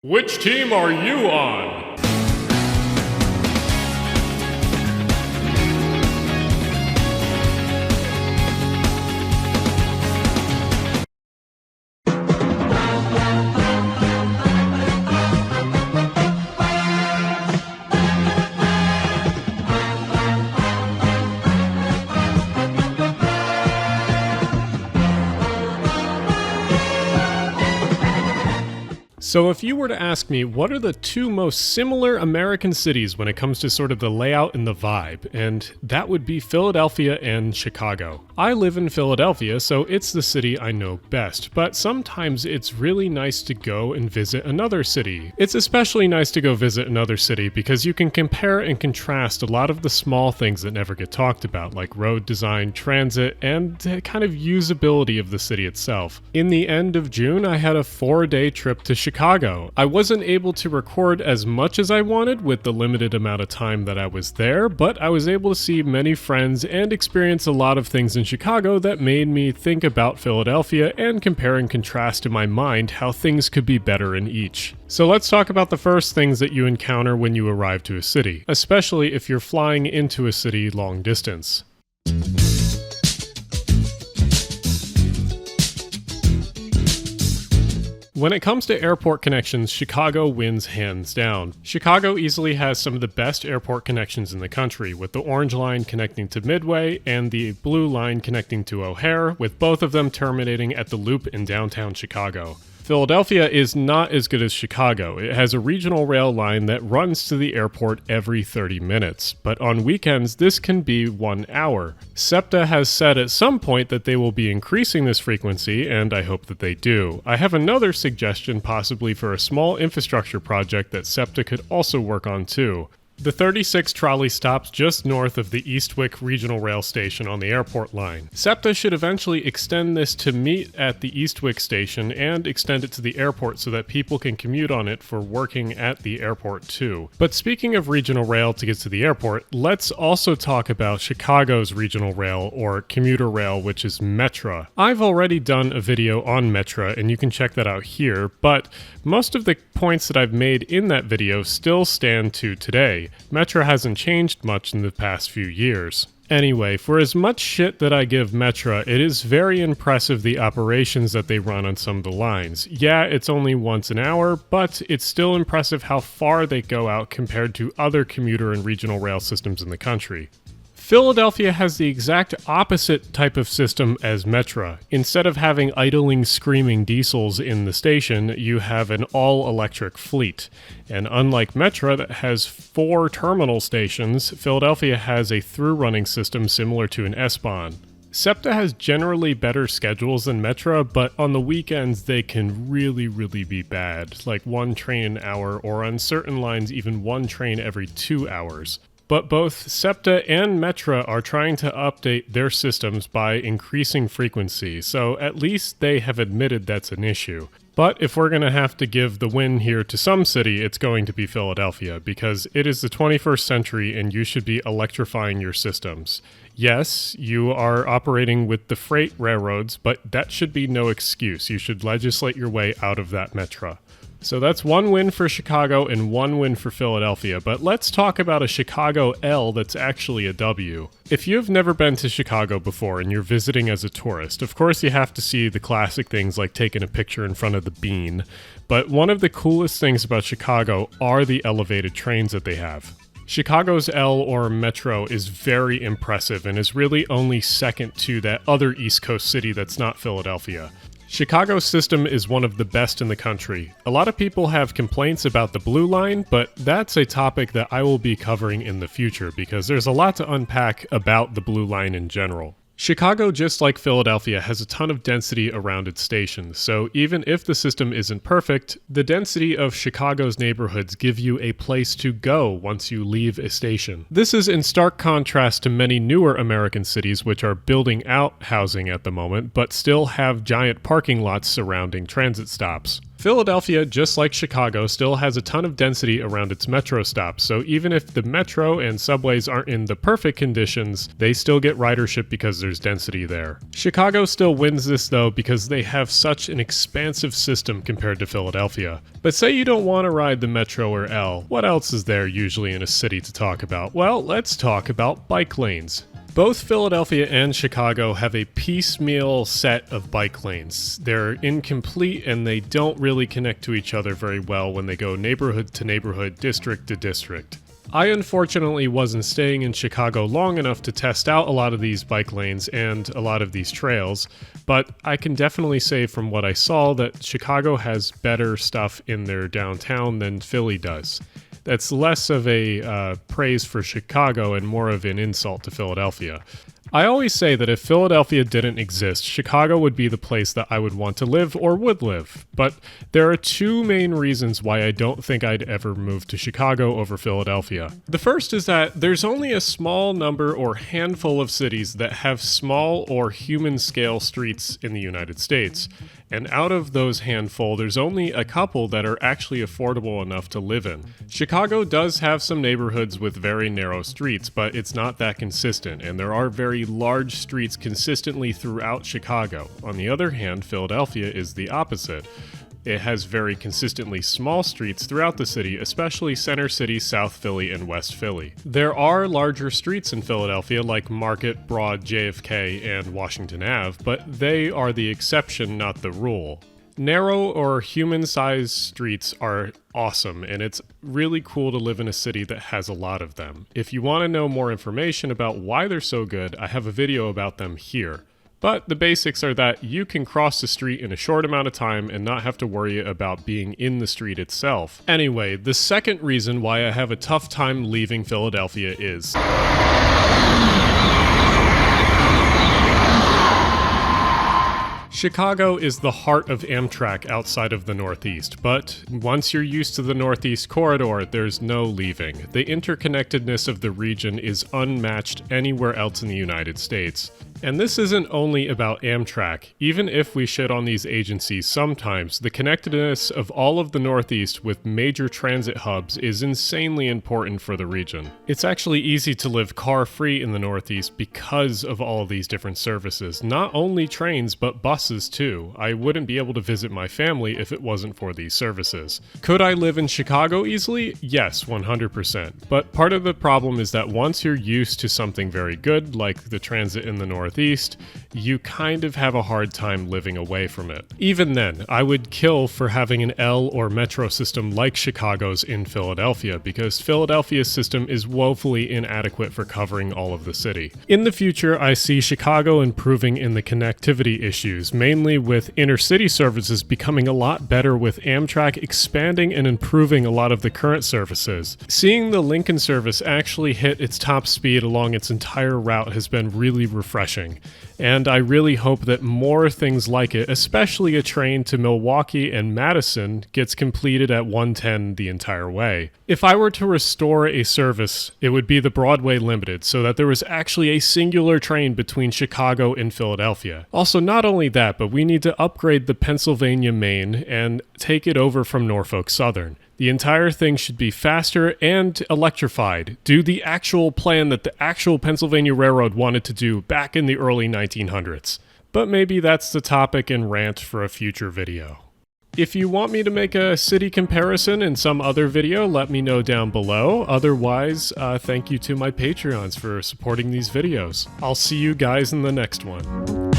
Which team are you on? So if you were to ask me, what are the two most similar American cities when it comes to sort of the layout and the vibe? And that would be Philadelphia and Chicago. I live in Philadelphia, so it's the city I know best, but sometimes it's really nice to go and visit another city. It's especially nice to go visit another city because you can compare and contrast a lot of the small things that never get talked about, like road design, transit, and kind of usability of the city itself. In the end of June, I had a 4-day trip to Chicago. I wasn't able to record as much as I wanted with the limited amount of time that I was there, but I was able to see many friends and experience a lot of things in Chicago that made me think about Philadelphia and compare and contrast in my mind how things could be better in each. So let's talk about the first things that you encounter when you arrive to a city, especially if you're flying into a city long distance. When it comes to airport connections, Chicago wins hands down. Chicago easily has some of the best airport connections in the country, with the Orange Line connecting to Midway and the Blue Line connecting to O'Hare, with both of them terminating at the Loop in downtown Chicago. Philadelphia is not as good as Chicago. It has a regional rail line that runs to the airport every 30 minutes, but on weekends this can be 1 hour. SEPTA has said at some point that they will be increasing this frequency, and I hope that they do. I have another suggestion possibly for a small infrastructure project that SEPTA could also work on too. The 36 trolley stops just north of the Eastwick Regional Rail Station on the airport line. SEPTA should eventually extend this to meet at the Eastwick station and extend it to the airport so that people can commute on it for working at the airport too. But speaking of regional rail to get to the airport, let's also talk about Chicago's regional rail, or commuter rail, which is metra. I've already done a video on metra and you can check that out here, but most of the points that I've made in that video still stand to today. Metra hasn't changed much in the past few years. Anyway, for as much shit that I give Metra, it is very impressive the operations that they run on some of the lines. Yeah, it's only once an hour, but it's still impressive how far they go out compared to other commuter and regional rail systems in the country. Philadelphia has the exact opposite type of system as Metra. Instead of having idling, screaming diesels in the station, you have an all-electric fleet. And unlike Metra that has 4 terminal stations, Philadelphia has a through-running system similar to an S-Bahn. SEPTA has generally better schedules than Metra, but on the weekends they can really be bad, like 1 train an hour, or on certain lines even 1 train every 2 hours. But both SEPTA and Metra are trying to update their systems by increasing frequency, so at least they have admitted that's an issue. But if we're going to have to give the win here to some city, it's going to be Philadelphia, because it is the 21st century and you should be electrifying your systems. Yes, you are operating with the freight railroads, but that should be no excuse. You should legislate your way out of that Metra. So that's 1 win for Chicago and 1 win for Philadelphia, but let's talk about a Chicago L that's actually a W. If you've never been to Chicago before and you're visiting as a tourist, of course you have to see the classic things like taking a picture in front of the Bean, but one of the coolest things about Chicago are the elevated trains that they have. Chicago's L, or Metro, is very impressive and is really only second to that other East Coast city that's not Philadelphia. Chicago's system is one of the best in the country. A lot of people have complaints about the Blue Line, but that's a topic that I will be covering in the future because there's a lot to unpack about the Blue Line in general. Chicago, just like Philadelphia, has a ton of density around its stations, so even if the system isn't perfect, the density of Chicago's neighborhoods give you a place to go once you leave a station. This is in stark contrast to many newer American cities which are building out housing at the moment, but still have giant parking lots surrounding transit stops. Philadelphia, just like Chicago, still has a ton of density around its metro stops, so even if the metro and subways aren't in the perfect conditions, they still get ridership because there's density there. Chicago still wins this though because they have such an expansive system compared to Philadelphia. But say you don't want to ride the metro or L, what else is there usually in a city to talk about? Well, let's talk about bike lanes. Both Philadelphia and Chicago have a piecemeal set of bike lanes. They're incomplete and they don't really connect to each other very well when they go neighborhood to neighborhood, district to district. I unfortunately wasn't staying in Chicago long enough to test out a lot of these bike lanes and a lot of these trails, but I can definitely say from what I saw that Chicago has better stuff in their downtown than Philly does. That's less of a praise for Chicago and more of an insult to Philadelphia. I always say that if Philadelphia didn't exist, Chicago would be the place that I would want to live or would live. But there are two main reasons why I don't think I'd ever move to Chicago over Philadelphia. The first is that there's only a small number or handful of cities that have small or human scale streets in the United States. And out of those handful, there's only a couple that are actually affordable enough to live in. Chicago does have some neighborhoods with very narrow streets, but it's not that consistent, and there are very large streets consistently throughout Chicago. On the other hand, Philadelphia is the opposite. It has very consistently small streets throughout the city, especially Center City, South Philly, and West Philly. There are larger streets in Philadelphia like Market, Broad, JFK, and Washington Ave, but they are the exception, not the rule. Narrow or human-sized streets are awesome, and it's really cool to live in a city that has a lot of them. If you want to know more information about why they're so good, I have a video about them here. But the basics are that you can cross the street in a short amount of time and not have to worry about being in the street itself. Anyway, the second reason why I have a tough time leaving Philadelphia is Chicago is the heart of Amtrak outside of the Northeast, but once you're used to the Northeast corridor, there's no leaving. The interconnectedness of the region is unmatched anywhere else in the United States. And this isn't only about Amtrak. Even if we shit on these agencies sometimes, the connectedness of all of the Northeast with major transit hubs is insanely important for the region. It's actually easy to live car-free in the Northeast because of all of these different services. Not only trains, but buses too. I wouldn't be able to visit my family if it wasn't for these services. Could I live in Chicago easily? Yes, 100%. But part of the problem is that once you're used to something very good, like the transit in the Northeast, you kind of have a hard time living away from it. Even then, I would kill for having an L or metro system like Chicago's in Philadelphia, because Philadelphia's system is woefully inadequate for covering all of the city. In the future, I see Chicago improving in the connectivity issues, mainly with intercity services becoming a lot better with Amtrak expanding and improving a lot of the current services. Seeing the Lincoln service actually hit its top speed along its entire route has been really refreshing. And I really hope that more things like it, especially a train to Milwaukee and Madison, gets completed at 110 the entire way. If I were to restore a service, it would be the Broadway Limited, so that there was actually a singular train between Chicago and Philadelphia. Also, not only that, but we need to upgrade the Pennsylvania Main and take it over from Norfolk Southern. The entire thing should be faster and electrified. Do the actual plan that the actual Pennsylvania Railroad wanted to do back in the early 1900s. But maybe that's the topic and rant for a future video. If you want me to make a city comparison in some other video, let me know down below. Otherwise, thank you to my Patreons for supporting these videos. I'll see you guys in the next one.